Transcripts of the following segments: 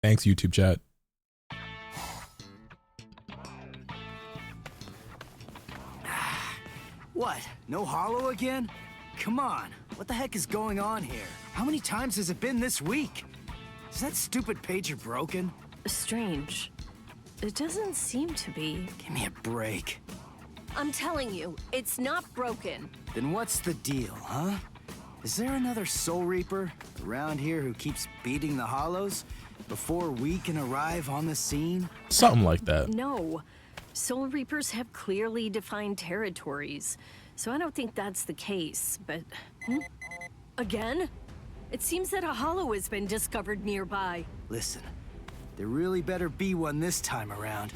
Thanks, YouTube chat. What? No hollow again? Come on. What the heck is going on here? How many times has it been this week? Is that stupid pager broken? Strange. It doesn't seem to be. Give me a break. I'm telling you, it's not broken. Then what's the deal, huh? Is there another Soul Reaper around here who keeps beating the hollows before we can arrive on the scene? Something like that. No. Soul Reapers have clearly defined territories, so I don't think that's the case, but... Again? It seems that a hollow has been discovered nearby. Listen, there really better be one this time around.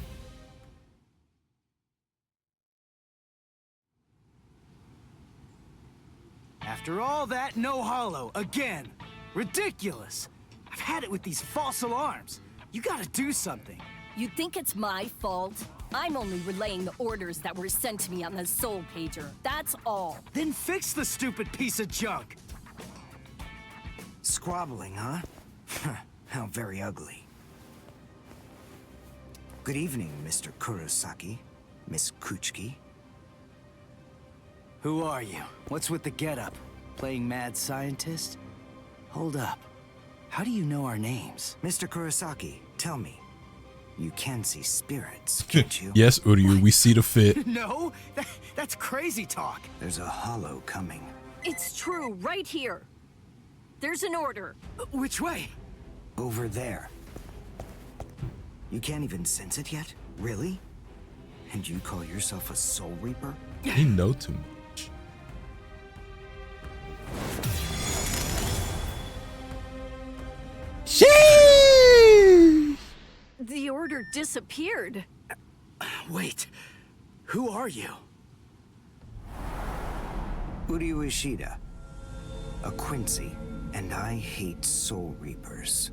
After all that, no hollow, again. Ridiculous. I've had it with these false alarms. You gotta do something. You think it's my fault? I'm only relaying the orders that were sent to me on the Soul Pager. That's all. Then fix the stupid piece of junk. Squabbling, huh? How very ugly. Good evening, Mr. Kurosaki, Miss Kuchiki. Who are you? What's with the getup? Playing mad scientist? Hold up. How do you know our names? Mr. Kurosaki, tell me. You can see spirits, can't you? Yes, Uryū, we see the fit. No, that's crazy talk. There's a hollow coming. It's true, right here. There's an order. Which way? Over there. You can't even sense it yet? Really? And you call yourself a Soul Reaper? He know too much. Sheesh! The order disappeared. Wait, who are you? Uryū Ishida, a Quincy, and I hate Soul Reapers.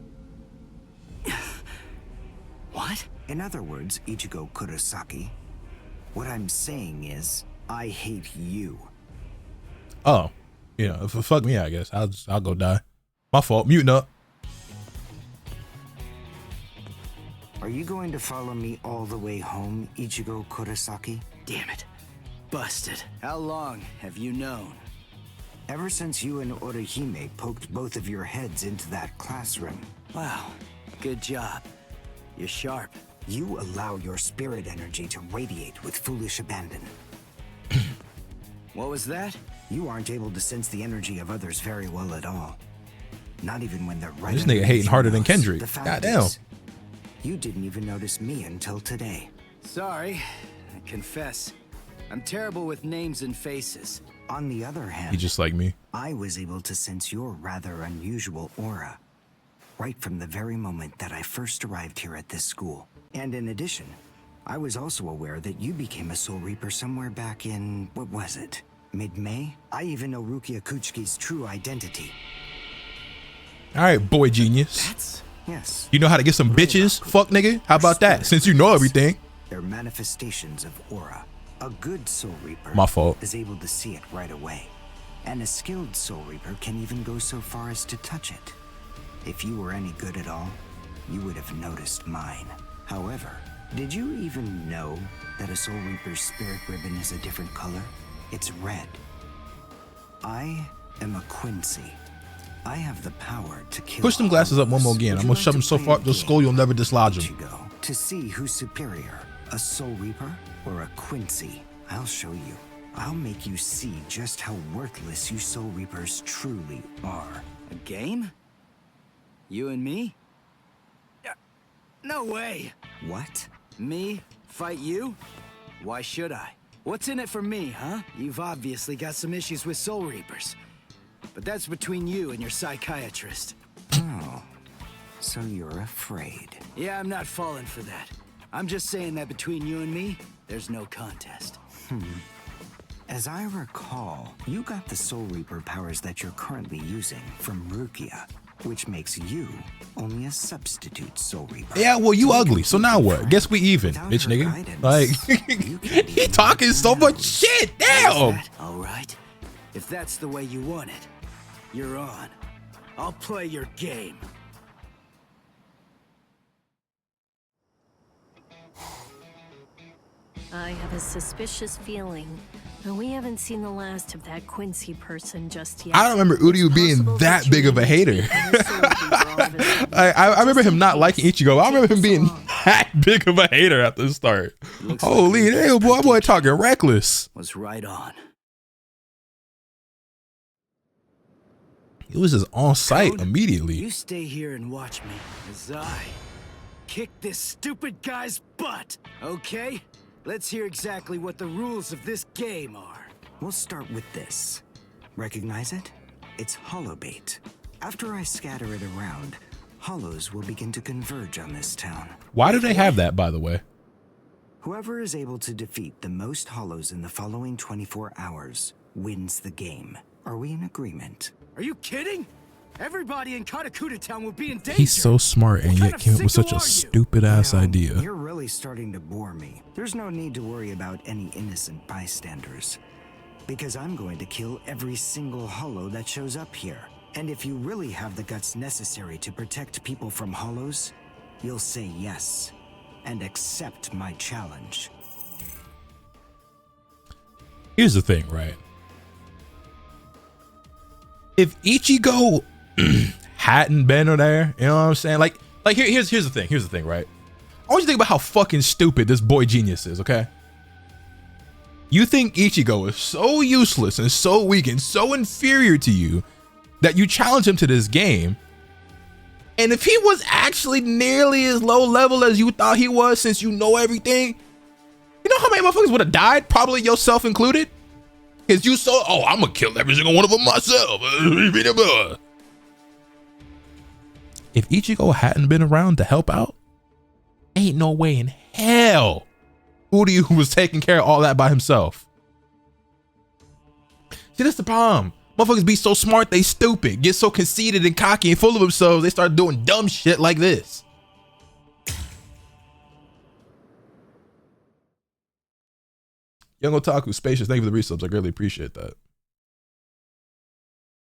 What? In other words, Ichigo Kurosaki, what I'm saying is, I hate you. Oh, yeah. Fuck me, I guess. I'll go die. My fault. Muting up. Are you going to follow me all the way home, Ichigo Kurosaki? Damn it. Busted. How long have you known? Ever since you and Orihime poked both of your heads into that classroom. Wow, good job. You're sharp. You allow your spirit energy to radiate with foolish abandon. What was that? You aren't able to sense the energy of others very well at all. Not even when they're right. This nigga hating harder than Kendrick. Goddamn. You didn't even notice me until today. Sorry, I confess. I'm terrible with names and faces. On the other hand, He just like me. I was able to sense your rather unusual aura right from the very moment that I first arrived here at this school. And in addition, I was also aware that you became a Soul Reaper somewhere back in, what was it, mid-May? I even know Rukia Kuchiki's true identity. All right, boy genius. That's... Yes. You know how to get some bitches? Fuck nigga. How about that? Since you know everything. They're manifestations of aura. A good Soul Reaper My fault. is able to see it right away. And a skilled Soul Reaper can even go so far as to touch it. If you were any good at all, you would have noticed mine. However, did you even know that a Soul Reaper's spirit ribbon is a different color? It's red. I am a Quincy. I have the power to kill. Push them glasses up one more again. Would I'm you gonna like shove to them so play far a the skull game? you'll never dislodge them. Ichigo, to see who's superior, a Soul Reaper or a Quincy. I'll show you. I'll make you see just how worthless you Soul Reapers truly are. A game? You and me? No way. What? Me? Fight you? Why should I? What's in it for me, huh? You've obviously got some issues with Soul Reapers. But that's between you and your psychiatrist. Oh, so you're afraid. Yeah, I'm not falling for that. I'm just saying that between you and me, there's no contest. As I recall, you got the Soul Reaper powers that you're currently using from Rukia, which makes you only a substitute Soul Reaper. Yeah, well, you ugly. So now what? Guess we even, Without bitch her nigga. guidance, Like, you can't he even talking so know. much shit. Damn. All right. If that's the way you want it, you're on. I'll play your game. I have a suspicious feeling, but we haven't seen the last of that Quincy person just yet. I don't remember Uryū being that big of a hater. I remember him not liking Ichigo. I remember him being that big of a hater at the start. Holy damn, boy talking reckless. Was right on. It was just on site Code, immediately. You stay here and watch me as I kick this stupid guy's butt, okay? Let's hear exactly what the rules of this game are. We'll start with this. Recognize it? It's hollow bait. After I scatter it around, hollows will begin to converge on this town. Why do they have that, by the way? Whoever is able to defeat the most hollows in the following 24 hours wins the game. Are we in agreement? Are you kidding? Everybody in Katakura Town will be in danger. He's so smart and yet came up with such a stupid ass idea. You're really starting to bore me. There's no need to worry about any innocent bystanders, because I'm going to kill every single hollow that shows up here. And if you really have the guts necessary to protect people from hollows, you'll say yes and accept my challenge. Here's the thing, right? If Ichigo hadn't been there, you know what I'm saying? Like here's the thing. Here's the thing, right? I want you to think about how fucking stupid this boy genius is, okay? You think Ichigo is so useless and so weak and so inferior to you that you challenge him to this game. And if he was actually nearly as low level as you thought he was, since you know everything, you know how many motherfuckers would have died? Probably yourself included. Because you so, oh, I'm gonna kill every single one of them myself. If Ichigo hadn't been around to help out, ain't no way in hell Uryū was taking care of all that by himself. See, that's the problem. Motherfuckers be so smart, they stupid. Get so conceited and cocky and full of themselves, they start doing dumb shit like this. Young Otaku, Spacious, thank you for the resubs. I greatly appreciate that.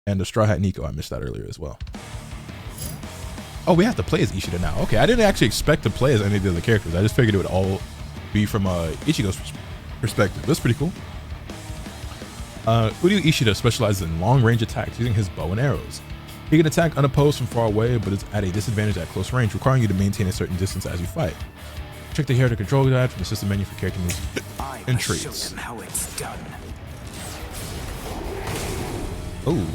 And the Straw Hat Nico, I missed that earlier as well. Oh, we have to play as Ishida now. Okay, I didn't actually expect to play as any of the other characters. I just figured it would all be from Ichigo's perspective. That's pretty cool. Uryū Ishida specializes in long-range attacks using his bow and arrows. He can attack unopposed from far away, but is at a disadvantage at close range, requiring you to maintain a certain distance as you fight. Check the here to control that from the system menu for character moves and traits. Show them how it's done. Oh.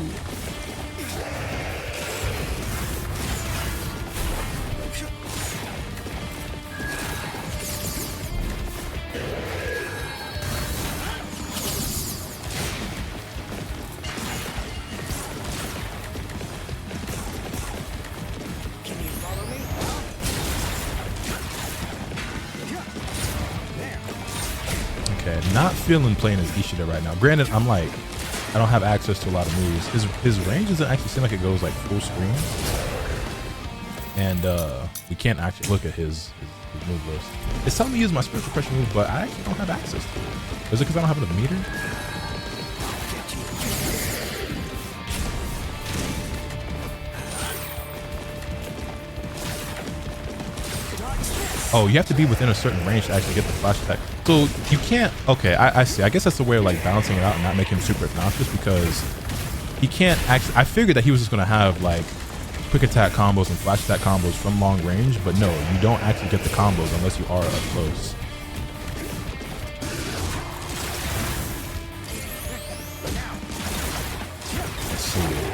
Not feeling playing as Ishida right now. Granted, I'm like, I don't have access to a lot of moves. His range doesn't actually seem like it goes like full screen, and we can't actually look at his move list. It's telling me to use my spiritual pressure move, but I actually don't have access to it. Is it because I don't have a meter? Oh, you have to be within a certain range to actually get the flash attack. So you can't, okay, I see. I guess that's the way of like balancing it out and not making him super obnoxious, because he can't actually, I figured that he was just gonna have like quick attack combos and flash attack combos from long range, but no, you don't actually get the combos unless you are up close. Let's see.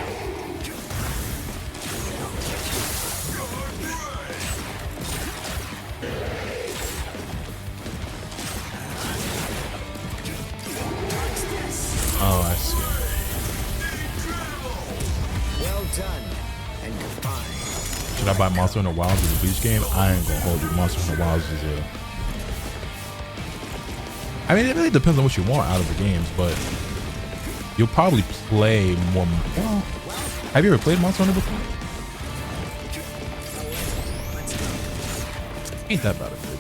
Oh, I see. Well done and goodbye. Should I buy Monster Hunter Wilds as a Bleach game? I ain't gonna hold you. Monster Hunter Wilds is a... I mean, it really depends on what you want out of the games, but you'll probably play more... Well, have you ever played Monster Hunter before? Ain't that bad a bitch.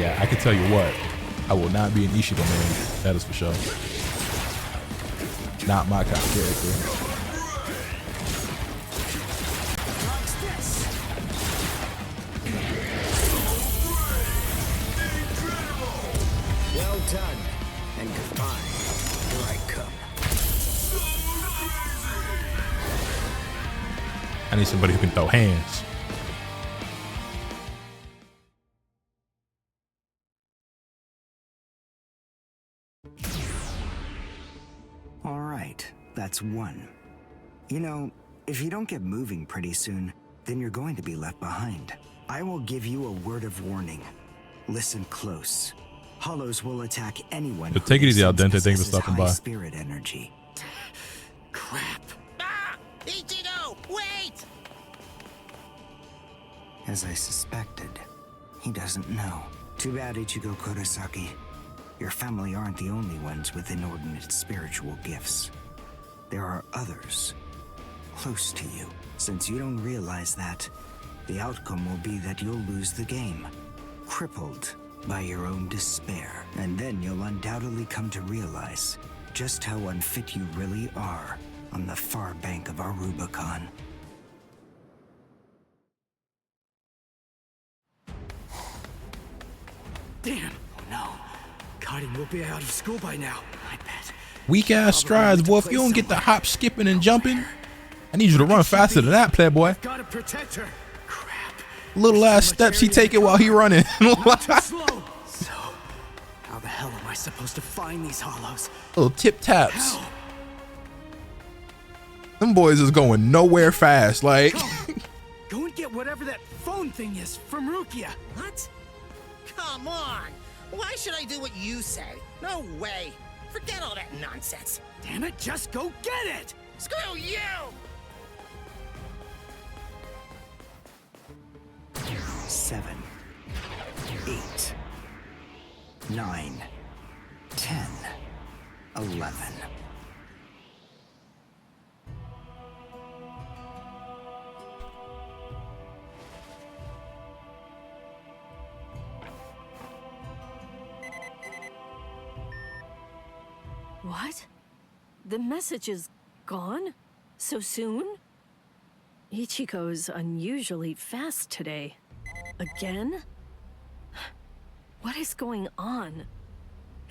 Yeah, I can tell you what. I will not be an Ichigo man. That is for sure. Not my kind of character. Well done, and goodbye. Here I come. I need somebody who can throw hands. All right, that's one. You know, if you don't get moving pretty soon, then you're going to be left behind. I will give you a word of warning. Listen close. Hollows will attack anyone who take it easy, Al Dente. possesses Thanks for stopping high by. Spirit energy. Crap. Ah! Ichigo, wait! As I suspected, he doesn't know. Too bad, Ichigo Kurosaki. Your family aren't the only ones with inordinate spiritual gifts. There are others close to you. Since you don't realize that, the outcome will be that you'll lose the game, crippled by your own despair. And then you'll undoubtedly come to realize just how unfit you really are on the far bank of our Rubicon. Damn. Oh no. Karin will be out of school by now. I bet. Weak ass strides, boy. If you don't get the hop, skipping, and jumping, I need you to run faster than that, playboy. Gotta protect her. Crap. Little ass steps he taking while he running. Slow. So, how the hell am I supposed to find these hollows? Little tip taps. Them boys is going nowhere fast. Like, Go and get whatever that phone thing is from Rukia. What? Come on! Why should I do what you say? No way! Forget all that nonsense! Damn it, just go get it! Screw you! 7, 8, 9, 10, 11. What? The message is gone? So soon? Ichigo's unusually fast today. Again? What is going on?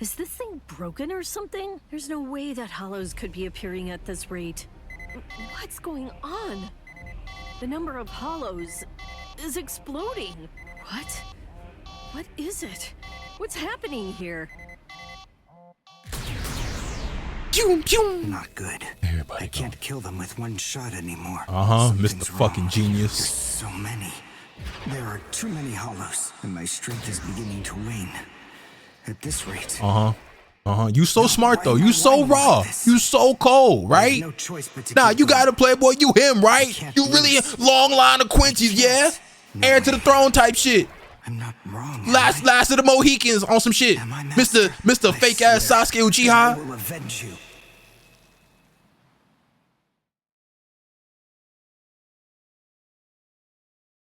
Is this thing broken or something? There's no way that hollows could be appearing at this rate. What's going on? The number of hollows is exploding. What? What is it? What's happening here? Not good. everybody I can't kill them with one shot anymore. Mr. Something's Fucking wrong. Genius. So many. There are too many hollows, and my strength is beginning to wane. At this rate. You so smart though. You so why raw. like this? You so cold, right? No choice but to Nah, keep you going. got a playboy. You him, right? can't You really lose. long line of Quincy's, yeah? No Heir to the way. throne type shit. I'm not wrong. am Last I? of the Mohicans on some shit. Am I, master? Mr. I Fake ass swear, Sasuke I Uchiha. will avenge you.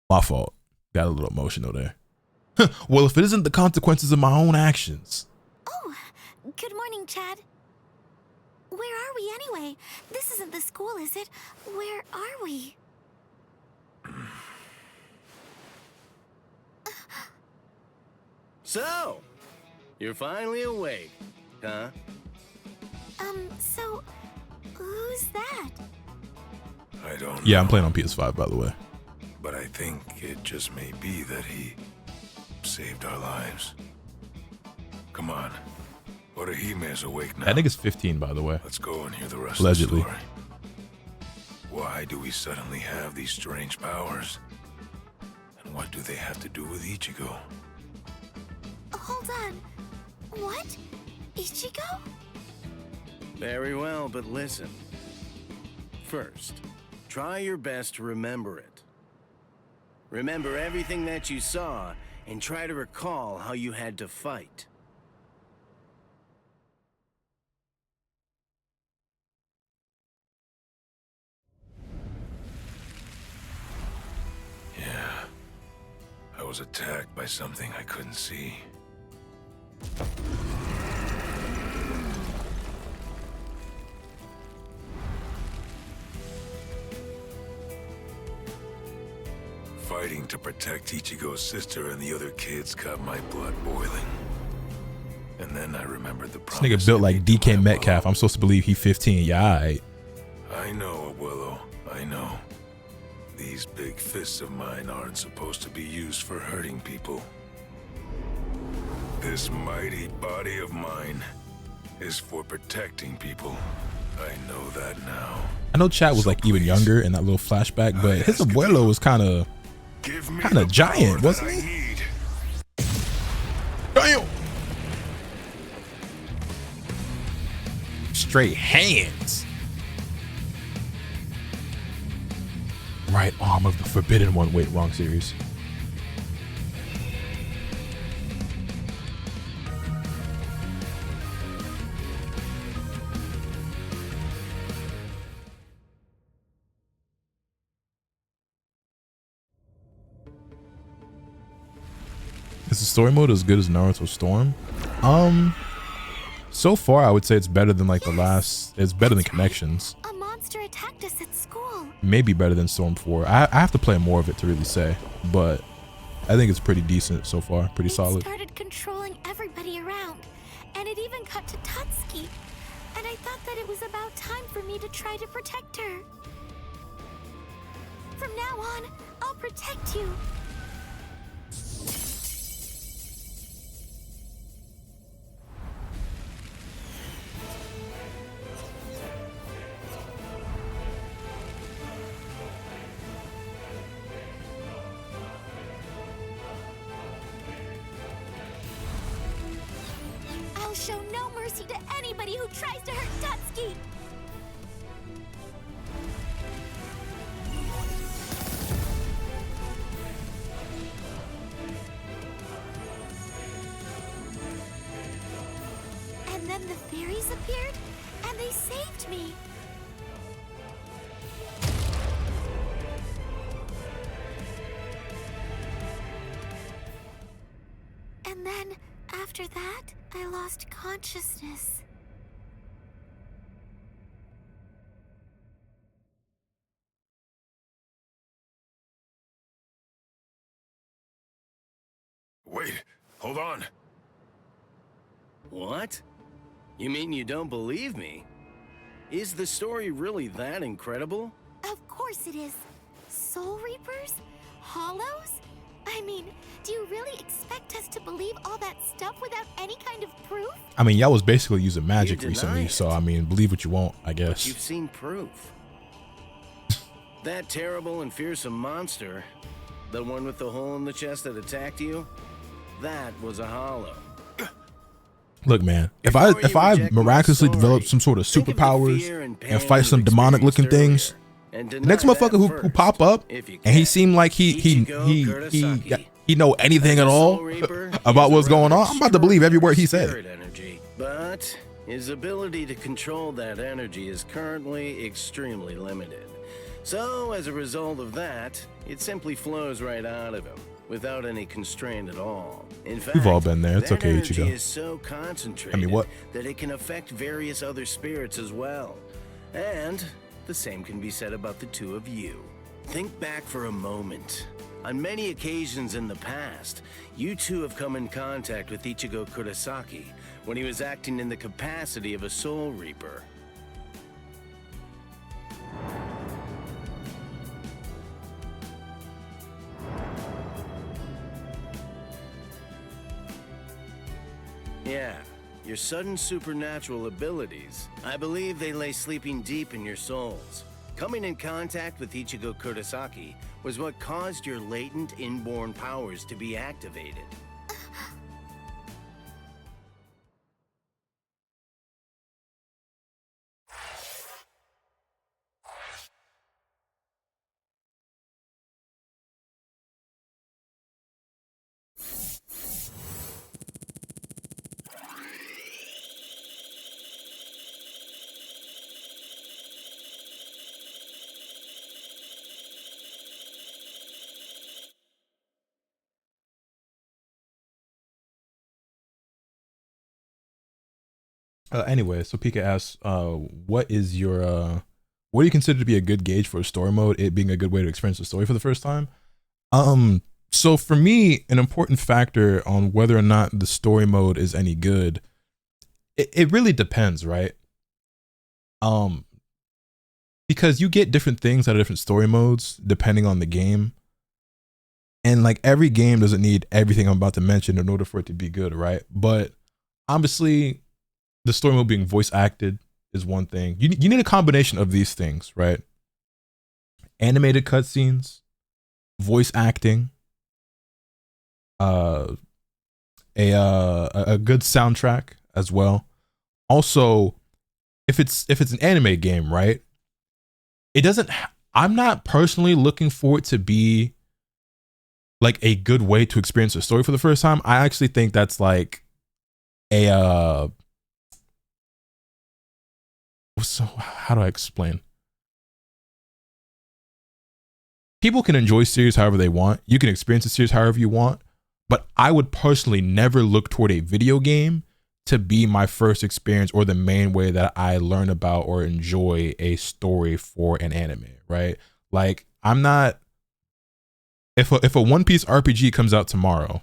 My fault. Got a little emotional there. Well, if it isn't the consequences of my own actions. Oh, good morning, Chad. Where are we anyway? This isn't the school, is it? Where are we? So, you're finally awake, huh? So, who's that? I don't Yeah, know, I'm playing on PS5, by the way. but I think it just may be that he saved our lives. Come on. Orihime awake now. I think it's 15, by the way. Let's go and hear the rest Allegedly. of the story. Why do we suddenly have these strange powers? And what do they have to do with Ichigo? Hold on. What? Ichigo? Very well, but listen. First, try your best to remember it. Remember everything that you saw, and try to recall how you had to fight. Yeah. I was attacked by something I couldn't see. Fighting to protect Ichigo's sister and the other kids got my blood boiling. And then I remembered the This promise. nigga built like DK Metcalf. I'm supposed to believe he 15. Yeah, alright. I know, Willow. I know. These big fists of mine aren't supposed to be used for hurting people. This mighty body of mine is for protecting people. I know that now. I know Chat was like even younger in that little flashback, but his abuelo was kind of giant, wasn't he? Damn. Straight hands. Right arm of the Forbidden One. Wait, wrong series. Is the story mode as good as Naruto Storm? So far I would say it's better than like the last. It's better than Connections. A monster attacked us at school. Maybe better than Storm 4. I have to play more of it to really say, but I think it's pretty decent so far. Pretty solid. It started controlling everybody around, and it even cut to Tatsuki. And I thought that it was about time for me to try to protect her. From now on, I'll protect you. I'll show no mercy to anybody who tries to hurt Tatsuki! And then the fairies appeared, and they saved me. And then, after that, I lost consciousness. Wait, hold on. What? You mean you don't believe me? Is the story really that incredible? Of course it is. Soul Reapers? Hollows? I mean, do you really expect us to believe all that stuff without any kind of proof? I mean, y'all was basically using magic You deny recently, it. so I mean, believe what you want, I But guess. you've seen proof. That terrible and fearsome monster, the one with the hole in the chest that attacked you, that was a hollow. Look, man, if I miraculously develop some sort of superpowers and fight some demonic looking things, the next motherfucker who pop up and he seemed like he know anything at all about what's going on, I'm about to believe every word he said. But his ability to control that energy is currently extremely limited. So as a result of that, it simply flows right out of him without any constraint at all. In fact, We've all been there. It's that okay, energy Ichigo. is so concentrated I mean, what? that it can affect various other spirits as well. And the same can be said about the two of you. Think back for a moment. On many occasions in the past, you two have come in contact with Ichigo Kurosaki when he was acting in the capacity of a Soul Reaper. Yeah, your sudden supernatural abilities, I believe they lay sleeping deep in your souls. Coming in contact with Ichigo Kurosaki was what caused your latent inborn powers to be activated. Anyway, so Pika asks, what is your what do you consider to be a good gauge for a story mode, it being a good way to experience the story for the first time? So for me, an important factor on whether or not the story mode is any good, it really depends, right? Because you get different things out of different story modes depending on the game. And like every game doesn't need everything I'm about to mention in order for it to be good, right? But obviously the story mode being voice acted is one thing. You need a combination of these things, right? Animated cutscenes, voice acting, a good soundtrack as well. Also, if it's an anime game, right? It doesn't. I'm not personally looking for it to be like a good way to experience a story for the first time. I actually think that's like a so how do I explain? People can enjoy series however they want. You can experience a series however you want, but I would personally never look toward a video game to be my first experience or the main way that I learn about or enjoy a story for an anime, right? Like I'm not, if a One Piece RPG comes out tomorrow,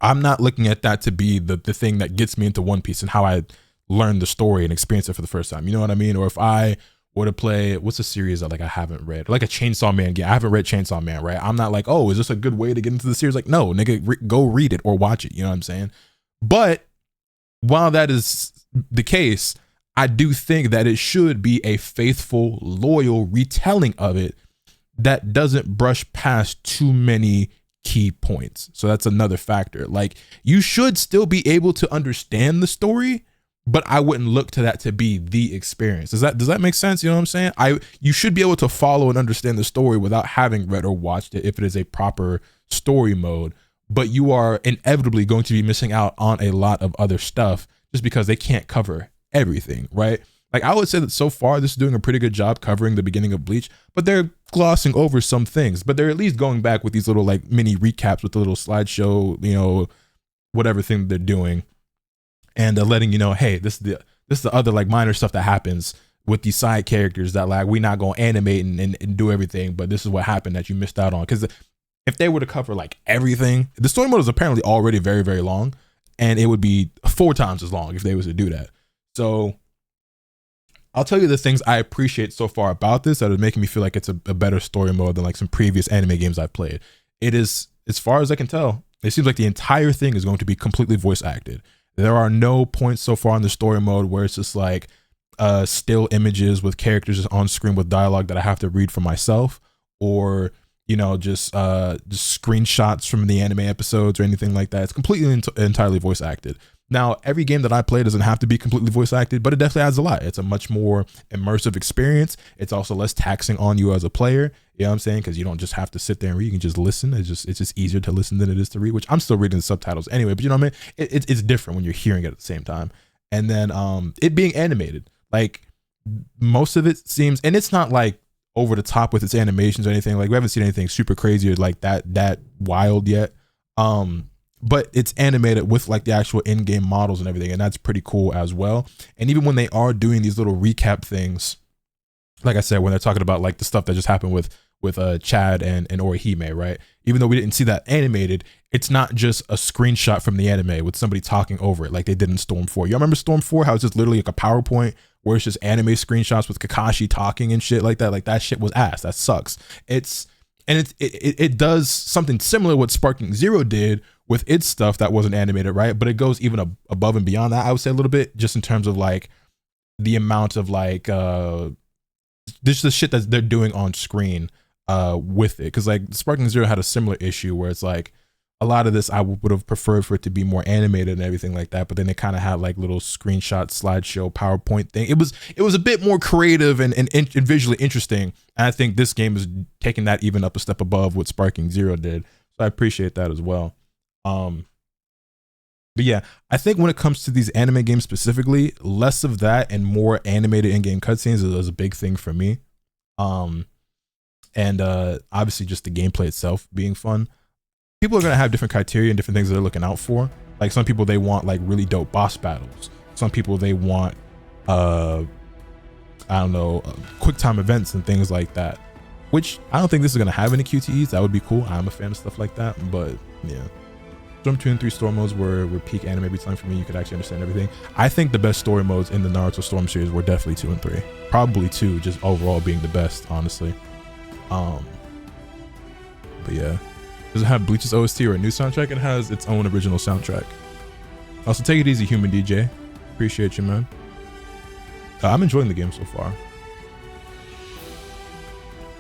I'm not looking at that to be the thing that gets me into One Piece and how I learn the story and experience it for the first time. You know what I mean? Or if I were to play, what's a series that like I haven't read, like a Chainsaw Man game. I haven't read Chainsaw Man, right? I'm not like, oh, is this a good way to get into the series? Like, no, nigga, go read it or watch it. You know what I'm saying? But while that is the case, I do think that it should be a faithful, loyal retelling of it that doesn't brush past too many key points. So that's another factor. Like you should still be able to understand the story, but I wouldn't look to that to be the experience. Does that make sense? You know what I'm saying? You should be able to follow and understand the story without having read or watched it if it is a proper story mode. But you are inevitably going to be missing out on a lot of other stuff just because they can't cover everything, right? Like I would say that so far this is doing a pretty good job covering the beginning of Bleach, but they're glossing over some things, but they're at least going back with these little like mini recaps with the little slideshow, you know, whatever thing they're doing, and letting you know, hey, this is the other like minor stuff that happens with these side characters that like we're not going to animate and do everything, but this is what happened that you missed out on. Because if they were to cover like everything, the story mode is apparently already very, very long, and it would be 4 times as long if they was to do that. So I'll tell you the things I appreciate so far about this that is making me feel like it's a better story mode than like some previous anime games I've played. It is, as far as I can tell, it seems like the entire thing is going to be completely voice acted. There are no points so far in the story mode where it's just like still images with characters just on screen with dialogue that I have to read for myself, or you know, just screenshots from the anime episodes or anything like that. It's completely entirely voice acted. Now, every game that I play doesn't have to be completely voice acted, but it definitely adds a lot. It's a much more immersive experience. It's also less taxing on you as a player. You know what I'm saying? Because you don't just have to sit there and read. You can just listen. It's just easier to listen than it is to read, which I'm still reading the subtitles anyway. But you know what I mean? It's different when you're hearing it at the same time. And then it being animated, like most of it seems, and it's not like over the top with its animations or anything. Like we haven't seen anything super crazy or like that wild yet. But it's animated with like the actual in-game models and everything, and that's pretty cool as well. And even when they are doing these little recap things, like I said, when they're talking about like the stuff that just happened with Chad and Orihime, right? Even though we didn't see that animated, it's not just a screenshot from the anime with somebody talking over it like they did in Storm 4. You remember Storm 4? How it's just literally like a PowerPoint where it's just anime screenshots with Kakashi talking and shit like that. Like that shit was ass. That sucks. It does something similar what Sparking Zero did with its stuff that wasn't animated, right? But it goes even above and beyond that, I would say, a little bit, just in terms of like the amount of like this the shit that they're doing on screen with it. Because like Sparking Zero had a similar issue where it's like a lot of this I would have preferred for it to be more animated and everything like that, but then it kind of had like little screenshot slideshow PowerPoint thing. It was a bit more creative and visually interesting, and I think this game is taking that even up a step above what Sparking Zero did, so I appreciate that as well. But yeah, I think when it comes to these anime games specifically, less of that and more animated in-game cutscenes is a big thing for me. And obviously just the gameplay itself being fun. People are gonna have different criteria and different things that they're looking out for. Like some people, they want like really dope boss battles. some people, they want I don't know, quick time events and things like that, which I don't think this is gonna have any QTEs. That would be cool. I'm a fan of stuff like that. But yeah, Storm 2 and 3 story modes were peak anime every time for me. You could actually understand everything. I think the best story modes in the Naruto Storm series were definitely 2 and 3. Probably 2, just overall being the best, honestly. But yeah, does it have Bleach's OST or a new soundtrack? It has its own original soundtrack. Also, take it easy, Human DJ. Appreciate you, man. I'm enjoying the game so far.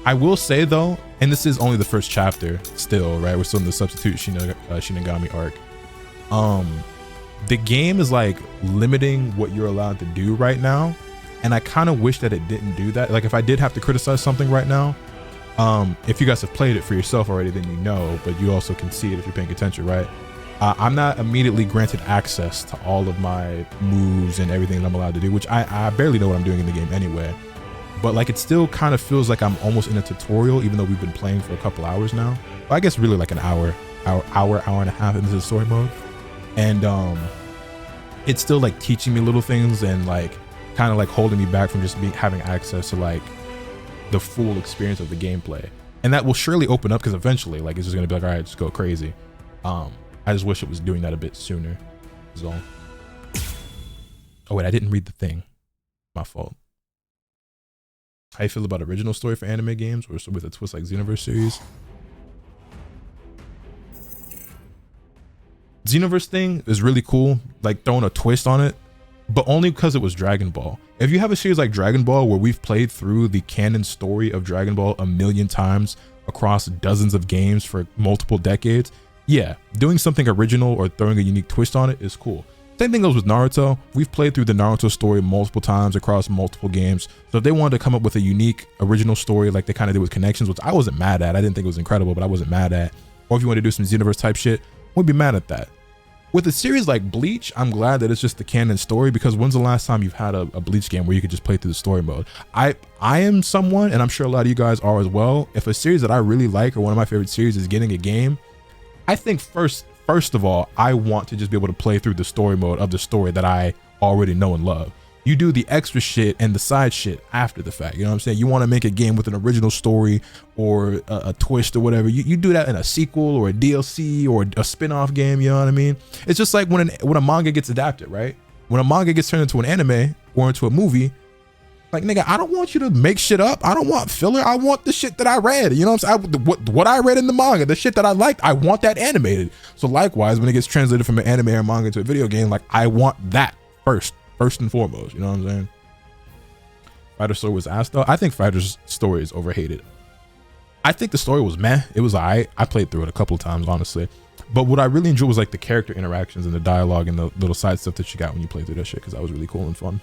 I will say though, and this is only the first chapter still, right? We're still in the substitute Shinigami arc. The game is like limiting what you're allowed to do right now, and I kind of wish that it didn't do that. Like if I did have to criticize something right now, if you guys have played it for yourself already, then you know, but you also can see it if you're paying attention, right? I'm not immediately granted access to all of my moves and everything that I'm allowed to do, which I barely know what I'm doing in the game anyway. But like it still kind of feels like I'm almost in a tutorial, even though we've been playing for a couple hours now. Well, I guess really like an hour and a half into the story mode. And it's still like teaching me little things and like kind of like holding me back from just having access to like the full experience of the gameplay. And that will surely open up, because eventually like it's just gonna be like, all right, just go crazy. I just wish it was doing that a bit sooner is all. Oh wait, I didn't read the thing. My fault. How you feel about original story for anime games or with a twist like Xenoverse series? Xenoverse thing is really cool, like throwing a twist on it, but only because it was Dragon Ball. If you have a series like Dragon Ball where we've played through the canon story of Dragon Ball a million times across dozens of games for multiple decades, yeah, doing something original or throwing a unique twist on it is cool. Same thing goes with Naruto. We've played through the Naruto story multiple times across multiple games. So if they wanted to come up with a unique original story like they kind of did with Connections, which I wasn't mad at, I didn't think it was incredible, but I wasn't mad at, or if you want to do some Xenoverse type shit, we'd be mad at that. With a series like Bleach, I'm glad that it's just the canon story, because when's the last time you've had a Bleach game where you could just play through the story mode? I am someone, and I'm sure a lot of you guys are as well, if a series that I really like or one of my favorite series is getting a game, I think first of all, I want to just be able to play through the story mode of the story that I already know and love. You do the extra shit and the side shit after the fact. You know what I'm saying? You want to make a game with an original story or a twist or whatever. You do that in a sequel or a DLC or a spin-off game. You know what I mean? It's just like when a manga gets adapted, right? When a manga gets turned into an anime or into a movie, like, nigga, I don't want you to make shit up. I don't want filler. I want the shit that I read. You know what I'm saying? What I read in the manga, the shit that I liked, I want that animated. So likewise, when it gets translated from an anime or manga to a video game, like, I want that first and foremost. You know what I'm saying? Fighter's story was ass though. I think Fighter's story is overhated. I think the story was meh. It was alright. I played through it a couple of times, honestly. But what I really enjoyed was like the character interactions and the dialogue and the little side stuff that you got when you play through that shit, because that was really cool and fun.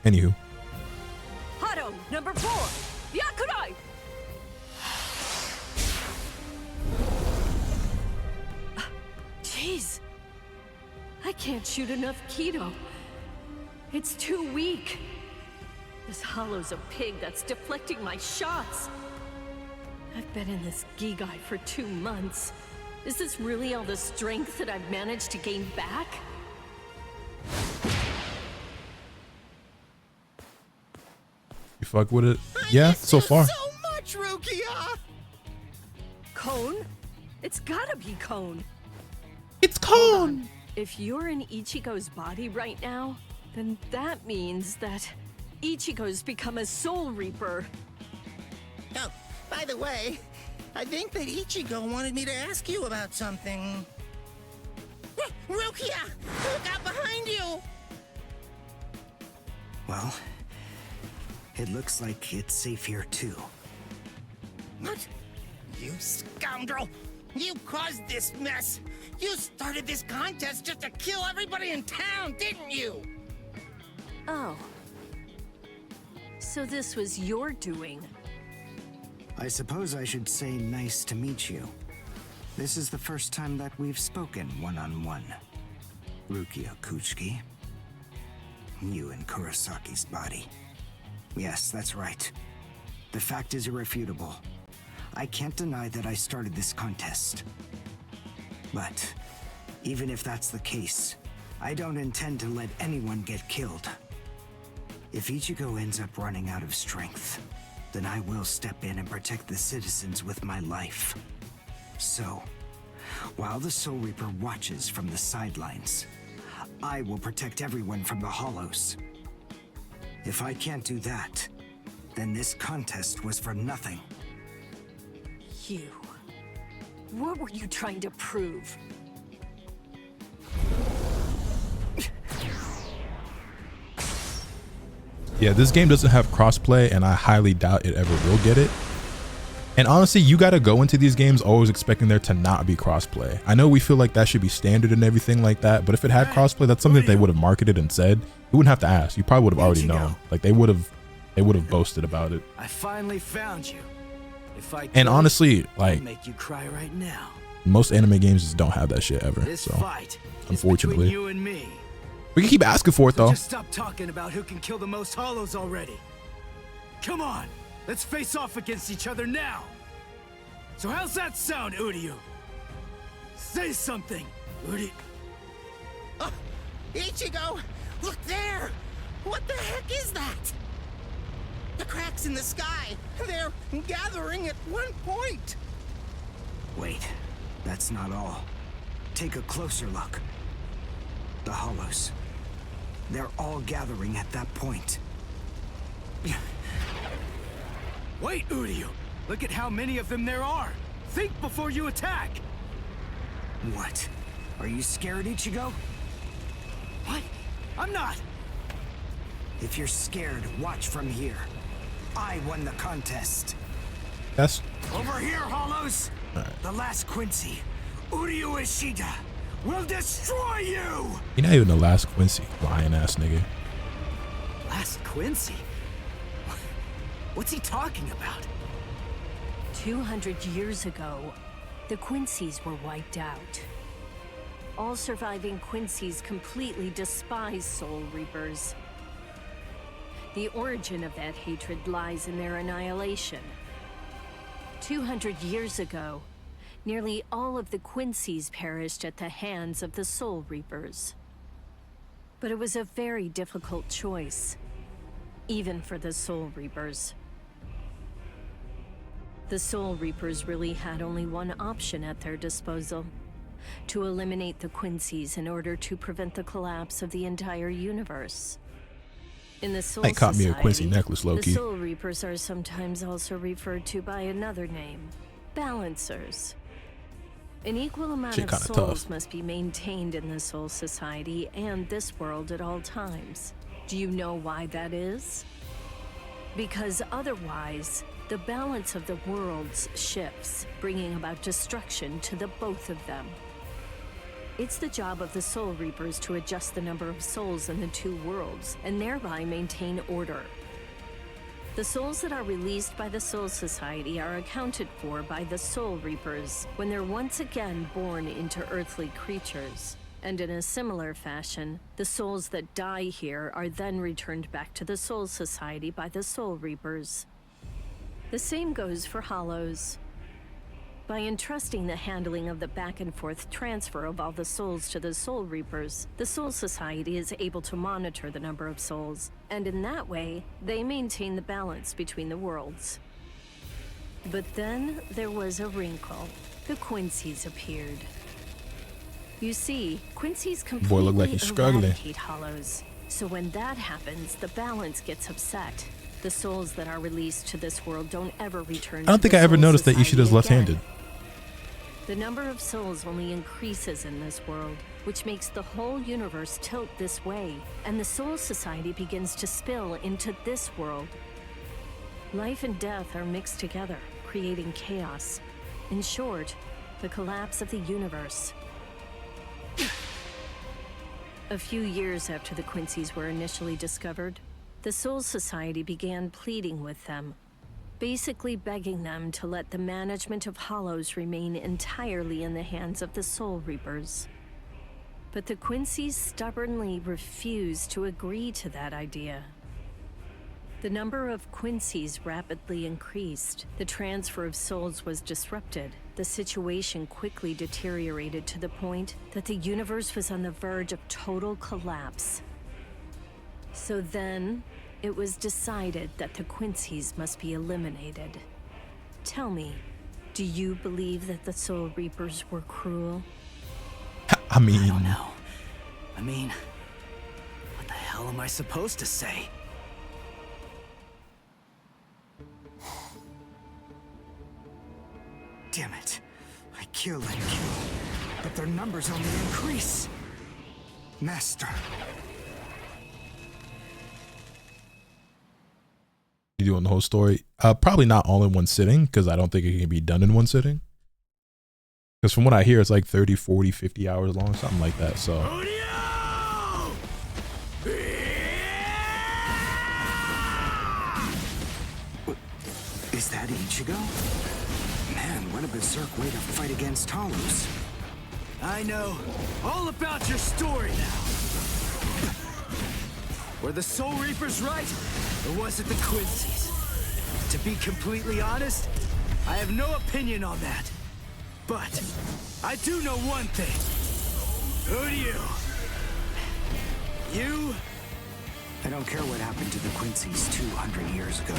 Anywho. Hado, number 4. Yakurai! Jeez. I can't shoot enough Kido. It's too weak. This hollow's a pig that's deflecting my shots. I've been in this Gigai for 2 months. Is this really all the strength that I've managed to gain back? You fuck with it? Yeah, so far. So much, Rukia! Cone? It's gotta be Cone. It's Cone! If you're in Ichigo's body right now, then that means that Ichigo's become a Soul Reaper. Oh, by the way, I think that Ichigo wanted me to ask you about something. Rukia! Look out behind you! Well, it looks like it's safe here too. What? You scoundrel! You caused this mess! You started this contest just to kill everybody in town, didn't you? Oh. So this was your doing. I suppose I should say nice to meet you. This is the first time that we've spoken one-on-one. Rukia Kuchiki. You in Kurosaki's body. Yes, that's right. The fact is irrefutable. I can't deny that I started this contest. But Even if that's the case, I don't intend to let anyone get killed. If Ichigo ends up running out of strength, then I will step in and protect the citizens with my life. So, while the Soul Reaper watches from the sidelines, I will protect everyone from the Hollows. If I can't do that, then this contest was for nothing. You. What were you trying to prove? Yeah, this game doesn't have crossplay, and I highly doubt it ever will get it. And honestly, you got to go into these games always expecting there to not be crossplay. I know we feel like that should be standard and everything like that, but if it had crossplay, that's something that they would have marketed and said. You wouldn't have to ask. You probably would have already known. Like they would have boasted about it. I finally found you. If I And honestly, like, I'll make you cry right now. most anime games just don't have that shit ever. This So fight unfortunately, is between you and me. we can keep asking for it So though. just stop talking about who can kill the most hollows already. Come on, let's face off against each other now. So how's that sound, Uryū? Say something, Uryū. Ichigo! Look there! What the heck is that? The cracks in the sky! They're gathering at one point! Wait, that's not all. Take a closer look. The Hollows. They're all gathering at that point. Wait, Uryū! Look at how many of them there are! Think before you attack! What? Are you scared, Ichigo? What? I'm not! If you're scared, watch from here. I won the contest. That's Over here, Hollows! The last Quincy, Uryū Ishida, will destroy you! you're not even the last Quincy, lying ass nigga. Last Quincy? What's he talking about? 200 years ago, the Quincy's were wiped out. All surviving Quincy's completely despise Soul Reapers. The origin of that hatred lies in their annihilation. 200 years ago, nearly all of the Quincy's perished at the hands of the Soul Reapers. But it was a very difficult choice, even for the Soul Reapers. The Soul Reapers really had only one option at their disposal: to eliminate the Quincy's in order to prevent the collapse of the entire universe. In the Soul They caught me a Quincy Society, necklace, low-key. the Soul Reapers are sometimes also referred to by another name: Balancers. An equal amount Shit of kinda souls tough. must be maintained in the Soul Society and this world at all times. Do you know why that is? Because otherwise, the balance of the worlds shifts, bringing about destruction to the both of them. It's the job of the Soul Reapers to adjust the number of souls in the two worlds, and thereby maintain order. The souls that are released by the Soul Society are accounted for by the Soul Reapers when they're once again born into earthly creatures. And in a similar fashion, the souls that die here are then returned back to the Soul Society by the Soul Reapers. The same goes for Hollows. By entrusting the handling of the back and forth transfer of all the souls to the Soul Reapers, the Soul Society is able to monitor the number of souls, and in that way, they maintain the balance between the worlds. But then there was a wrinkle. The Quincy's appeared. You see, Quincy's Boy look like completely he's struggling. eradicate Hollows. So when that happens, the balance gets upset. The souls that are released to this world don't ever return. I don't think I ever noticed that Ishida's left-handed. The number of souls only increases in this world, which makes the whole universe tilt this way, and the Soul Society begins to spill into this world. Life and death are mixed together, creating chaos. In short, the collapse of the universe. A few years after the Quincy's were initially discovered, the Soul Society began pleading with them, basically begging them to let the management of Hollows remain entirely in the hands of the Soul Reapers. But the Quincy's stubbornly refused to agree to that idea. The number of Quincy's rapidly increased, the transfer of souls was disrupted, the the situation quickly deteriorated to the point that the universe was on the verge of total collapse. So then, it was decided that the Quincy's must be eliminated. Tell me, do you believe that the Soul Reapers were cruel? I mean, I don't know. I mean, what the hell am I supposed to say? Damn it. I kill and kill, but their numbers only increase. Master. You doing the whole story? Probably not all in one sitting, because I don't think it can be done in one sitting. Because from what I hear, it's like 30, 40, 50 hours long, something like that. So Is that Ichigo? Man, what a berserk way to fight against Hollows. I know all about your story now. Were the Soul Reapers right, or was it the Quincy's? To be completely honest, I have no opinion on that. But I do know one thing. Uryū. You? I don't care what happened to the Quincy's 200 years ago.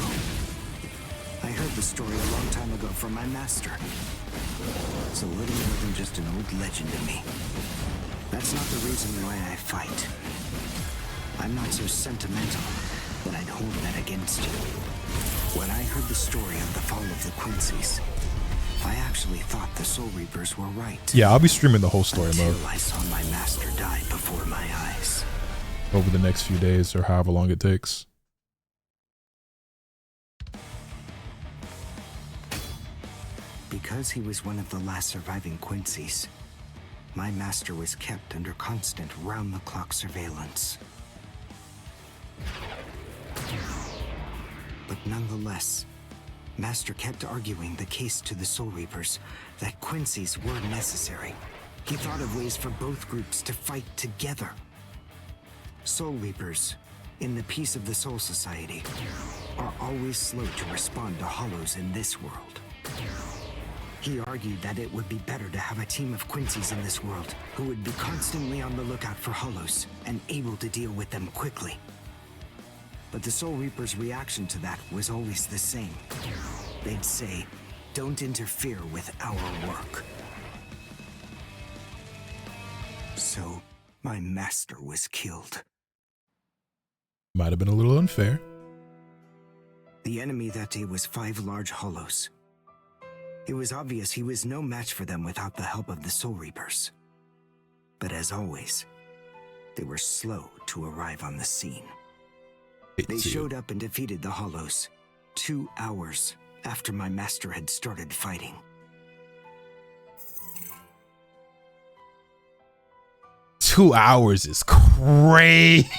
I heard the story a long time ago from my master. It's a little more than just an old legend to me. That's not the reason why I fight. I'm not so sentimental that I'd hold that against you. When I heard the story of the fall of the Quincy's, I actually thought the Soul Reapers were right. yeah, I'll be streaming the whole story Until mode I saw my master die before my eyes. over the next few days or however long it takes. Because he was one of the last surviving Quincy's, my master was kept under constant round-the-clock surveillance. But nonetheless, Master kept arguing the case to the Soul Reapers that Quincy's were necessary. He thought of ways for both groups to fight together. Soul Reapers, in the peace of the Soul Society, are always slow to respond to Hollows in this world. He argued that it would be better to have a team of Quincy's in this world who would be constantly on the lookout for Hollows and able to deal with them quickly. But the Soul Reapers' reaction to that was always the same. They'd say, "Don't interfere with our work." So, my master was killed. Might have been a little unfair. The enemy that day was 5 large Hollows. It was obvious he was no match for them without the help of the Soul Reapers. But as always, they were slow to arrive on the scene. They showed up and defeated the Hollows 2 hours after my master had started fighting. Two hours is crazy.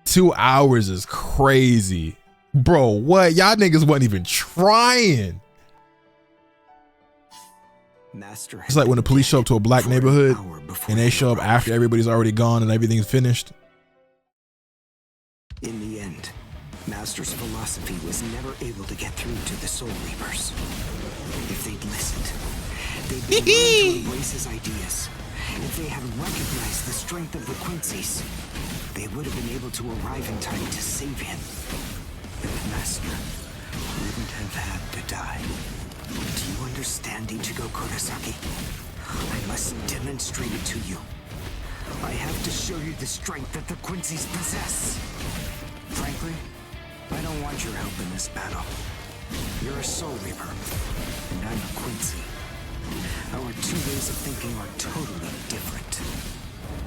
2 hours is crazy. Bro, what? Y'all niggas wasn't even trying. Master It's like when the police show up to a black neighborhood and they show up after everybody's already gone and everything's finished. In the end, Master's philosophy was never able to get through to the Soul Reapers. If they'd listened, they'd be willing to embrace his ideas. If they had recognized the strength of the Quincy's, they would have been able to arrive in time to save him. But Master wouldn't have had to die. Do you understand, Ichigo Kurosaki? I must demonstrate it to you. I have to show you the strength that the Quincy's possess. Frankly, I don't want your help in this battle. You're a Soul Reaper, and I'm a Quincy. Our 2 ways of thinking are totally different.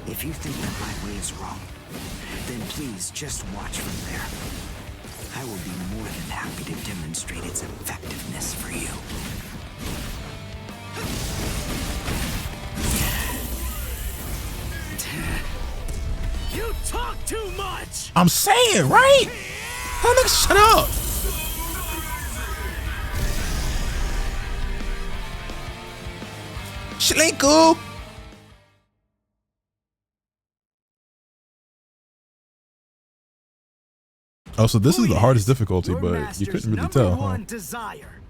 If you think that my way is wrong, then please just watch from there. I will be more than happy to demonstrate its effectiveness for you. You talk too much! I'm saying, right? That nigga, shut up. Shlenko. Oh, so this is the hardest difficulty, but you couldn't really tell, huh? Desire.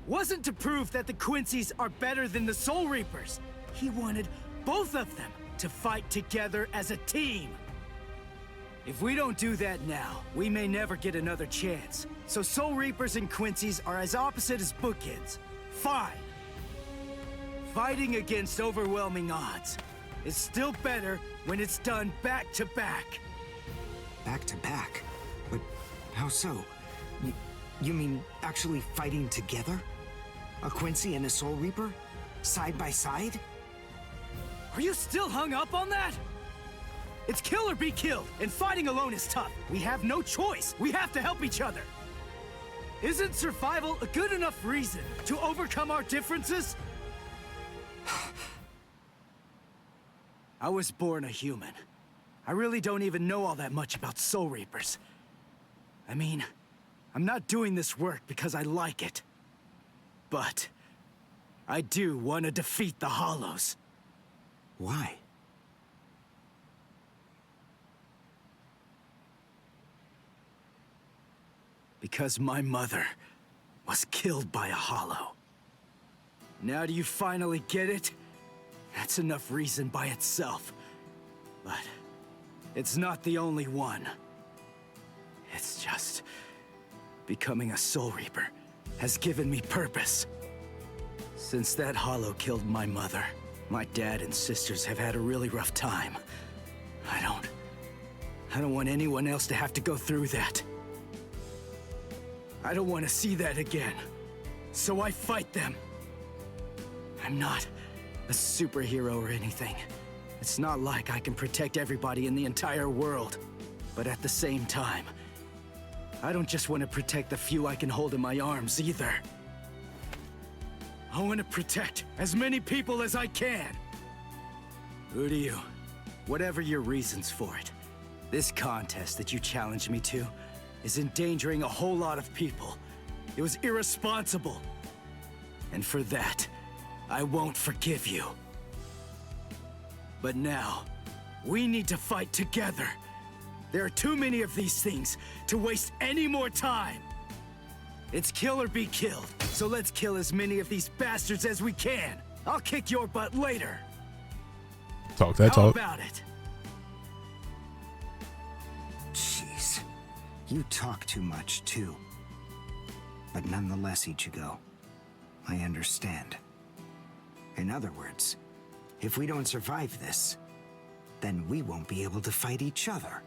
wasn't to prove that the Quincy's are better than the Soul Reapers. He wanted both of them to fight together as a team. If we don't do that now, we may never get another chance. So Soul Reapers and Quincy's are as opposite as bookends. Fine. Fighting against overwhelming odds is still better when it's done back to back. Back to back? But how so? You mean actually fighting together? A Quincy and a Soul Reaper? Side by side? Are you still hung up on that? It's kill or be killed, and fighting alone is tough. We have no choice. We have to help each other. Isn't survival a good enough reason to overcome our differences? I was born a human. I really don't even know all that much about Soul Reapers. I mean, I'm not doing this work because I like it. But I do want to defeat the Hollows. Why? Because my mother was killed by a Hollow. Now do you finally get it? That's enough reason by itself. But it's not the only one. It's just becoming a Soul Reaper has given me purpose. Since that Hollow killed my mother, my dad and sisters have had a really rough time. I don't want anyone else to have to go through that. I don't want to see that again. So I fight them. I'm not a superhero or anything. It's not like I can protect everybody in the entire world. But at the same time, I don't just want to protect the few I can hold in my arms either. I want to protect as many people as I can. Uryū, whatever your reasons for it, this contest that you challenged me to is endangering a whole lot of people. It was irresponsible. And for that, I won't forgive you. But now, we need to fight together. There are too many of these things to waste any more time. It's kill or be killed, so let's kill as many of these bastards as we can. I'll kick your butt later. Talk that How talk. about it? Jeez. You talk too much, too. But nonetheless, Ichigo, I understand. In other words, if we don't survive this, then we won't be able to fight each other.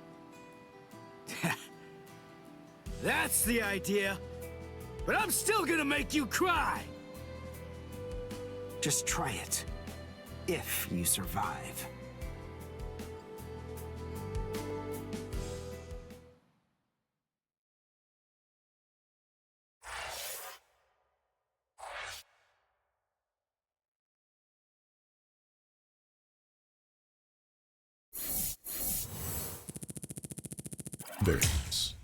That's the idea. But I'm still gonna make you cry. Just try it. If you survive. There it is.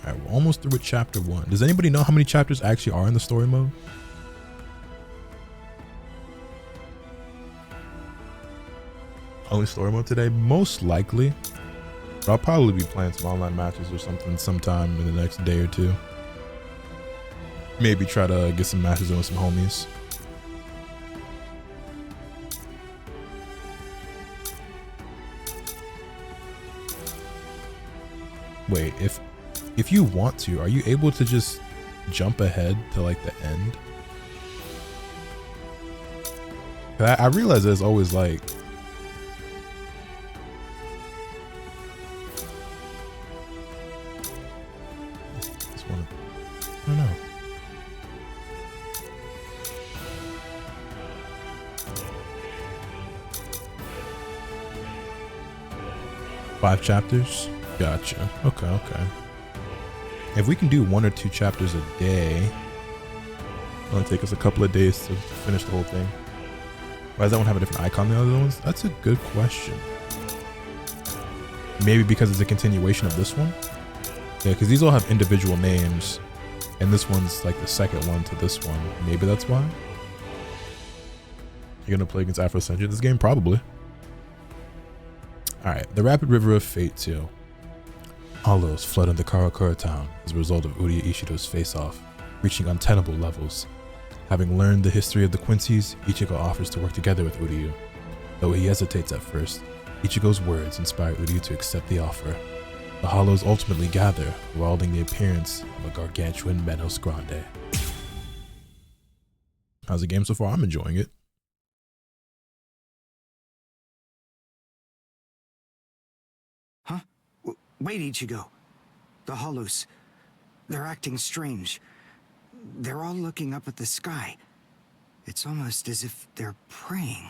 Alright, we're almost through with chapter 1. Does anybody know how many chapters actually are in the story mode? Only story mode today? Most likely. But I'll probably be playing some online matches or something sometime in the next day or two. Maybe try to get some matches in with some homies. Wait, if you want to, are you able to just jump ahead to like the end? I realize there's always like this one. I don't know. Five chapters? Gotcha. Okay. If we can do 1 or 2 chapters a day, it'll take us a couple of days to finish the whole thing. Why does that one have a different icon than the other ones? That's a good question. Maybe because it's a continuation of this one? Yeah, because these all have individual names, and this one's like the second one to this one. Maybe that's why? You're gonna play against Afro Senju this game? Probably. Alright, the Rapid River of Fate 2. Hollows flood into Karakura town as a result of Uryū Ishido's face-off, reaching untenable levels. Having learned the history of the Quincy's, Ichigo offers to work together with Uryū. Though he hesitates at first, Ichigo's words inspire Uryū to accept the offer. The Hollows ultimately gather, heralding the appearance of a gargantuan Menos Grande. How's the game so far? I'm enjoying it. Huh? Wait, Ichigo. The Hollows. They're acting strange. They're all looking up at the sky. It's almost as if they're praying.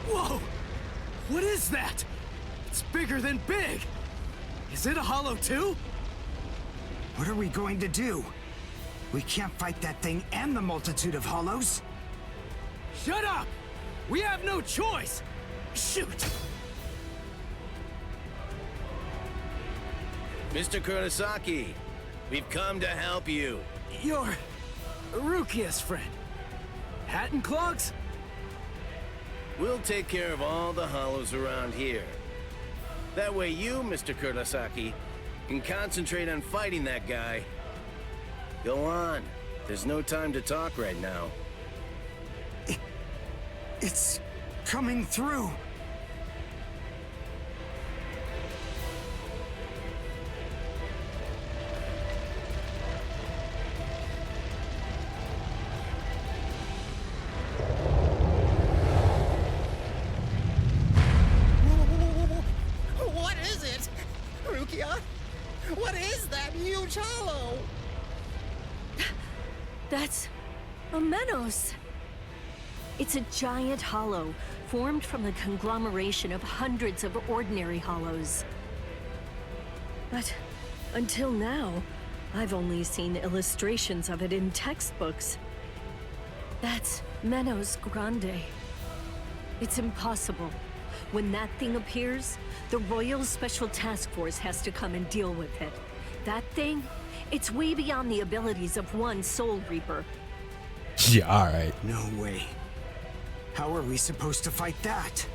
Whoa! What is that? It's bigger than big! Is it a hollow too? What are we going to do? We can't fight that thing and the multitude of hollows. Shut up! We have no choice! Shoot! Mr. Kurosaki, we've come to help you. You're Rukia's friend. Hat and clogs? We'll take care of all the hollows around here. That way you, Mr. Kurosaki, can concentrate on fighting that guy. Go on. There's no time to talk right now. It's coming through. What is it? Rukia? What is that huge hollow? That's a Menos. It's a giant hollow formed from the conglomeration of hundreds of ordinary hollows. But until now, I've only seen illustrations of it in textbooks. That's Menos Grande. It's impossible. When that thing appears, the Royal Special Task Force has to come and deal with it. That thing, it's way beyond the abilities of one Soul Reaper. Yeah, alright. No way. How are we supposed to fight that?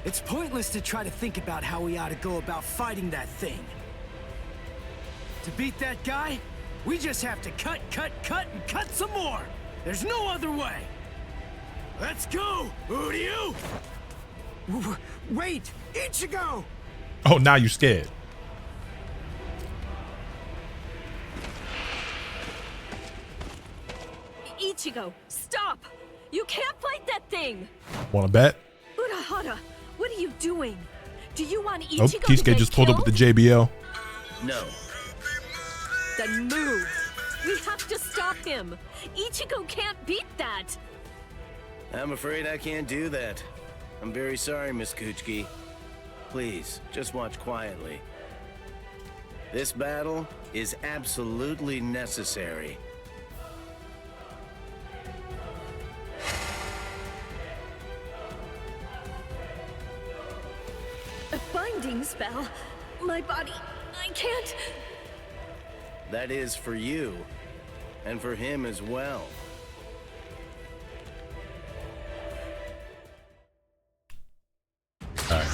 It's pointless to try to think about how we ought to go about fighting that thing. To beat that guy, we just have to cut, and cut some more! There's no other way! Let's go, Uryū! Wait! Ichigo! Oh, now you're scared. Ichigo, stop! You can't fight that thing! Wanna bet? Urahara, what are you doing? Do you want Ichigo Oh, to Kisuke get just pulled up killed? with the JBL. No. Then move! We have to stop him! Ichigo can't beat that! I'm afraid I can't do that. I'm very sorry, Miss Kuchiki. Please, just watch quietly. This battle is absolutely necessary. A binding spell? My body, I can't... That is for you, and for him as well. Alright,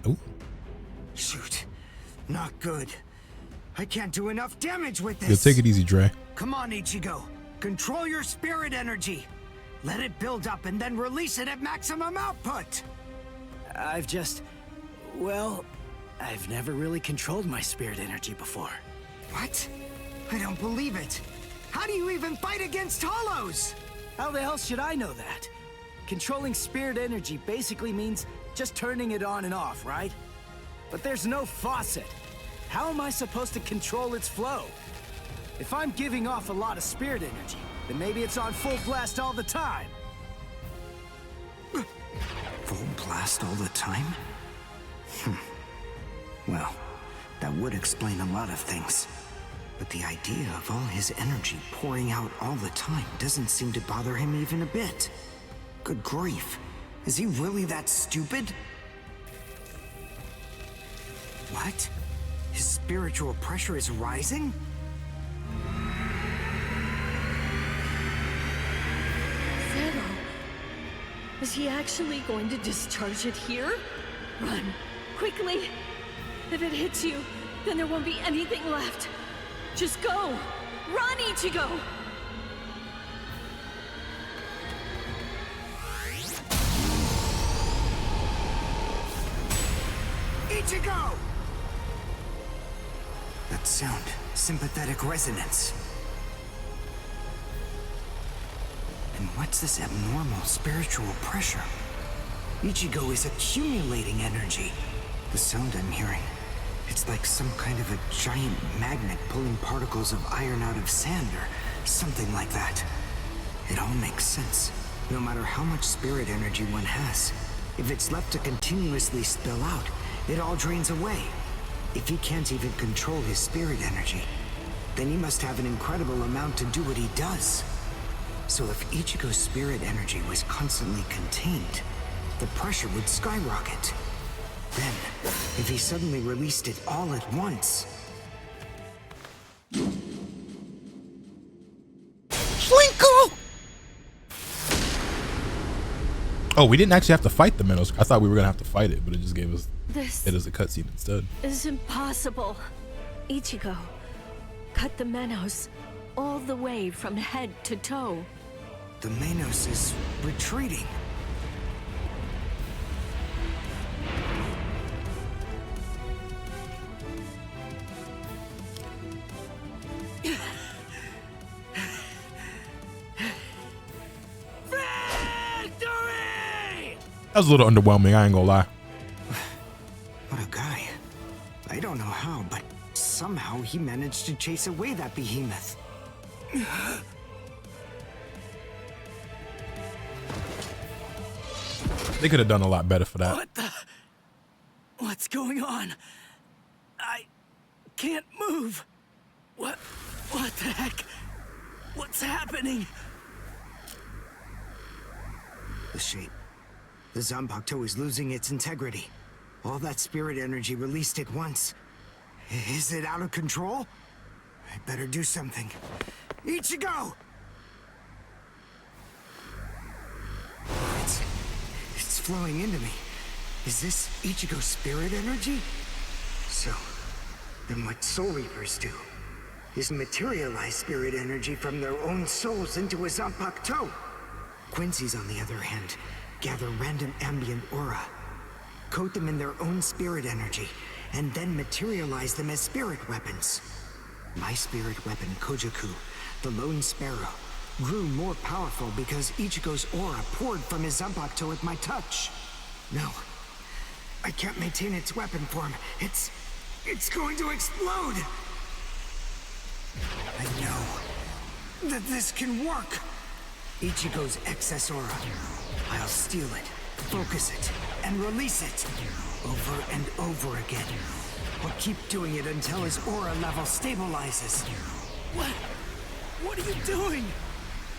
now. Ooh. Shoot. Not good. I can't do enough damage with Yo, this. take it easy, Dre. Come on, Ichigo. Control your spirit energy. Let it build up and then release it at maximum output. Well, I've never really controlled my spirit energy before. What? I don't believe it. How do you even fight against hollows? How the hell should I know that? Controlling spirit energy basically means just turning it on and off, right? But there's no faucet. How am I supposed to control its flow? If I'm giving off a lot of spirit energy, then maybe it's on full blast all the time. Full blast all the time? Well, that would explain a lot of things. But the idea of all his energy pouring out all the time doesn't seem to bother him even a bit. Good grief. Is he really that stupid? What? His spiritual pressure is rising? Zero. Is he actually going to discharge it here? Run. Quickly. If it hits you, then there won't be anything left. Just go. Run, Ichigo! Ichigo! That sound, sympathetic resonance. And what's this abnormal spiritual pressure? Ichigo is accumulating energy. The sound I'm hearing, it's like some kind of a giant magnet pulling particles of iron out of sand or something like that. It all makes sense. No matter how much spirit energy one has, if it's left to continuously spill out, it all drains away. If he can't even control his spirit energy, then he must have an incredible amount to do what he does. So if Ichigo's spirit energy was constantly contained, the pressure would skyrocket. Then, if he suddenly released it all at once... Slinko! Oh, we didn't actually have to fight the Minnows. I thought we were gonna have to fight it, but it just gave us it as a cutscene instead. This is impossible. Ichigo, cut the Menos all the way from head to toe. The Menos is retreating. That was a little underwhelming, I ain't gonna lie. What a guy. I don't know how, but somehow he managed to chase away that behemoth. They could have done a lot better for that. What's going on? I can't move. What the heck? What's happening? The shape. The Zanpakuto is losing its integrity. All that spirit energy released at once. Is it out of control? I better do something. Ichigo! It's flowing into me. Is this Ichigo's spirit energy? So, then what Soul Reapers do is materialize spirit energy from their own souls into a Zanpakuto. Quincy's, on the other hand, gather random ambient aura, coat them in their own spirit energy, and then materialize them as spirit weapons. My spirit weapon, Kojaku, the Lone Sparrow, grew more powerful because Ichigo's aura poured from his Zanpakuto at my touch. No, I can't maintain its weapon form. It's going to explode! I know that this can work! Ichigo's excess aura. I'll steal it, focus it, and release it. Over and over again. I'll keep doing it until his aura level stabilizes. What are you doing?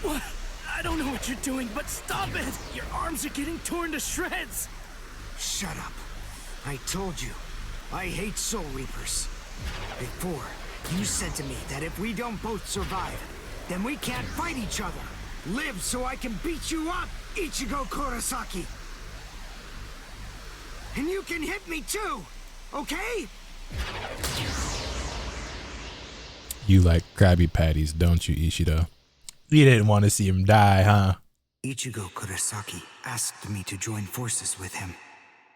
What? I don't know what you're doing, but stop it! Your arms are getting torn to shreds! Shut up. I told you, I hate Soul Reapers. Before, you said to me that if we don't both survive, then we can't fight each other. Live so I can beat you up, Ichigo Kurosaki! And you can hit me too, okay? You like Krabby Patties, don't you, Ishida? You didn't want to see him die, huh? Ichigo Kurosaki asked me to join forces with him.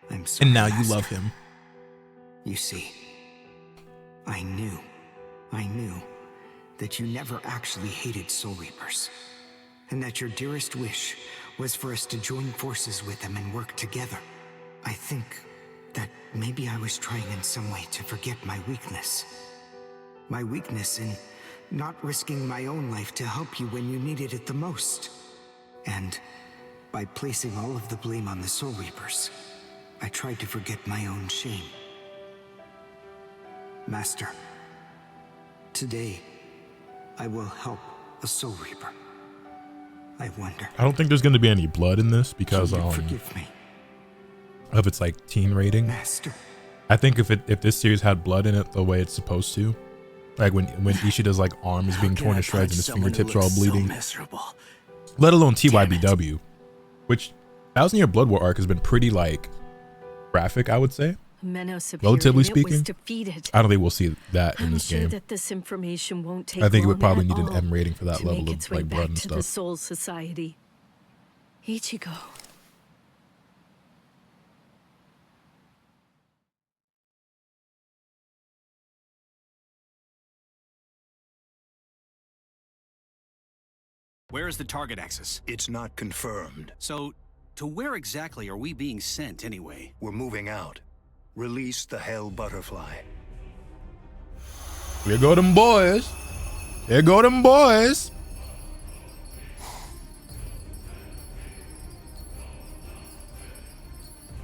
I'm sorry, and now Master. You love him. You see, I knew that you never actually hated Soul Reapers, and that your dearest wish was for us to join forces with them and work together. I think that maybe I was trying in some way to forget my weakness. My weakness in not risking my own life to help you when you needed it the most. And by placing all of the blame on the Soul Reapers, I tried to forget my own shame. Master, today I will help a Soul Reaper. I wonder. I don't think there's going to be any blood in this because forgive me. of its like teen rating. Master, I think if this series had blood in it the way it's supposed to, like when Ishida's like arm is being torn to shreds and his fingertips are all bleeding, let alone TYBW, which 1,000 Year Blood War arc has been pretty like graphic, I would say. Relatively speaking, I don't think we'll see that in this game. That this information won't take I think it would long probably at need an all M rating for that to level make of its way like blood back and to the stuff. Soul Society. Ichigo. Where is the target axis? It's not confirmed. So, to where exactly are we being sent anyway? We're moving out. Release the Hell Butterfly. Here go them boys. Here go them boys.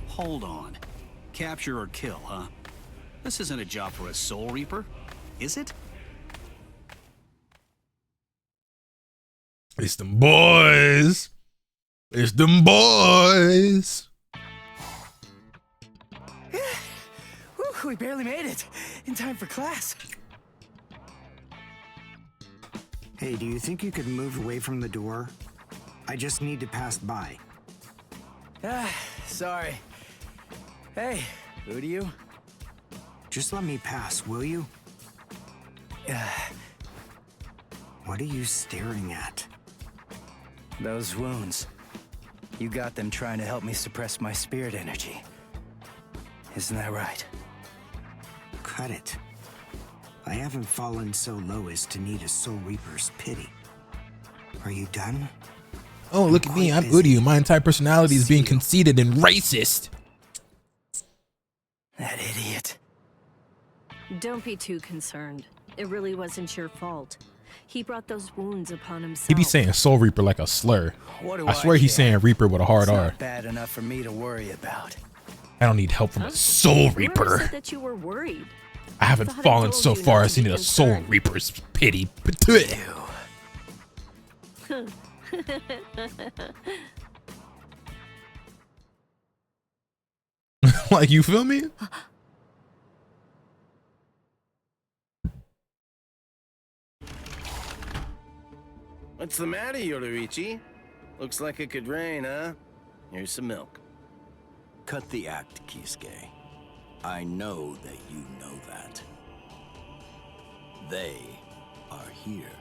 Hold on. Capture or kill, huh? This isn't a job for a Soul Reaper, is it? It's them boys. It's them boys. Whew, we barely made it in time for class. Hey, do you think you could move away from the door? I just need to pass by. Sorry. Hey, Uryū? Just let me pass, will you? What are you staring at? Those wounds. You got them trying to help me suppress my spirit energy. Isn't that right? Cut it. I haven't fallen so low as to need a Soul Reaper's pity. Are you done? Oh, look at me. I'm Uryū. My entire personality is being conceited and racist. That idiot. Don't be too concerned. It really wasn't your fault. He brought those wounds upon himself. He be saying Soul Reaper like a slur. What do I swear he's saying Reaper with a hard It's R. not bad enough for me to worry about. I don't need help from a Soul Whoever Reaper. said that you were worried. I haven't thought I fallen told so you far not as to to be need a Soul concerned. Reaper's pity. Like, you feel me? What's the matter, Yoruichi? Looks like it could rain, huh? Here's some milk. Cut the act, Kisuke. I know that you know that. They are here.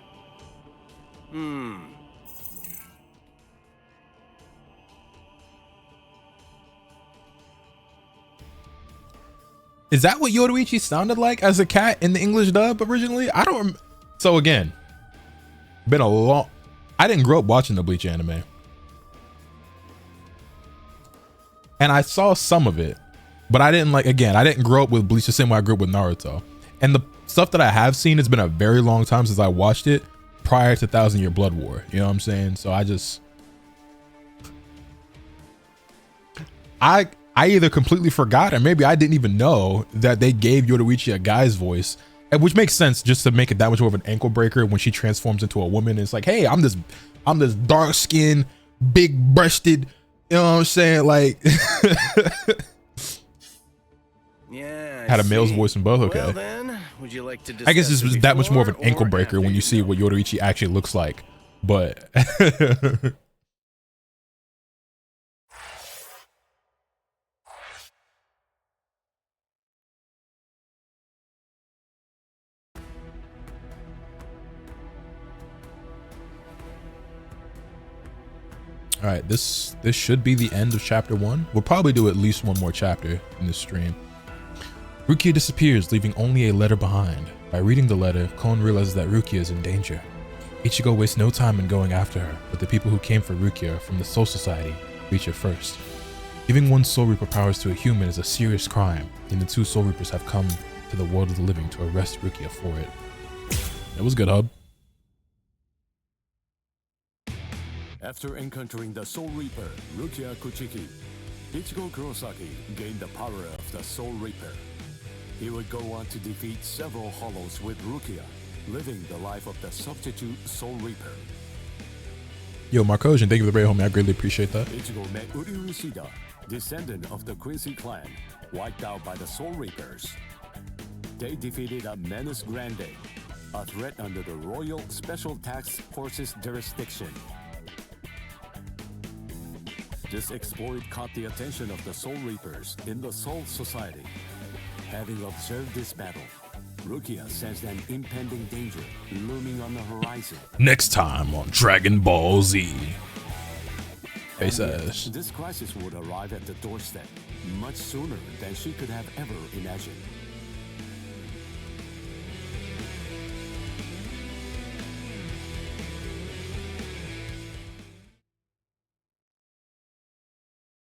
Is that what Yoruichi sounded like as a cat in the English dub originally? I don't So again, been a long... I didn't grow up watching the Bleach anime. And I saw some of it, but I didn't I didn't grow up with Bleach the same way I grew up with Naruto. And the stuff that I have seen, it's been a very long time since I watched it prior to 1,000 Year Blood War. You know what I'm saying? So I either completely forgot or maybe I didn't even know that they gave Yoruichi a guy's voice, which makes sense just to make it that much more of an ankle breaker when she transforms into a woman. And it's like, hey, I'm this dark skinned, big breasted, you know what I'm saying? Like, Yeah. had a male's voice in both. Okay. Well then, would you like to I guess this discuss was it that much more of an before ankle or breaker after when you you see know? what Yoruichi actually looks like. But all right, this should be the end of chapter 1. We'll probably do at least one more chapter in this stream. Rukia disappears, leaving only a letter behind. By reading the letter, Kon realizes that Rukia is in danger. Ichigo wastes no time in going after her, but the people who came for Rukia from the Soul Society reach her first. Giving one Soul Reaper powers to a human is a serious crime, and the two Soul Reapers have come to the world of the living to arrest Rukia for it. That was good, Hub. After encountering the Soul Reaper, Rukia Kuchiki, Ichigo Kurosaki gained the power of the Soul Reaper. He would go on to defeat several Hollows with Rukia, living the life of the substitute Soul Reaper. Yo, Markosian, thank you for the raid, homie. I greatly appreciate that. Ichigo met Uryū Ishida, descendant of the Quincy clan, wiped out by the Soul Reapers. They defeated a Menace Grande, a threat under the Royal Special Task Force's jurisdiction. This exploit caught the attention of the Soul Reapers in the Soul Society. Having observed this battle, Rukia sensed an impending danger looming on the horizon. Next time on Dragon Ball Z. He says, this crisis would arrive at the doorstep much sooner than she could have ever imagined.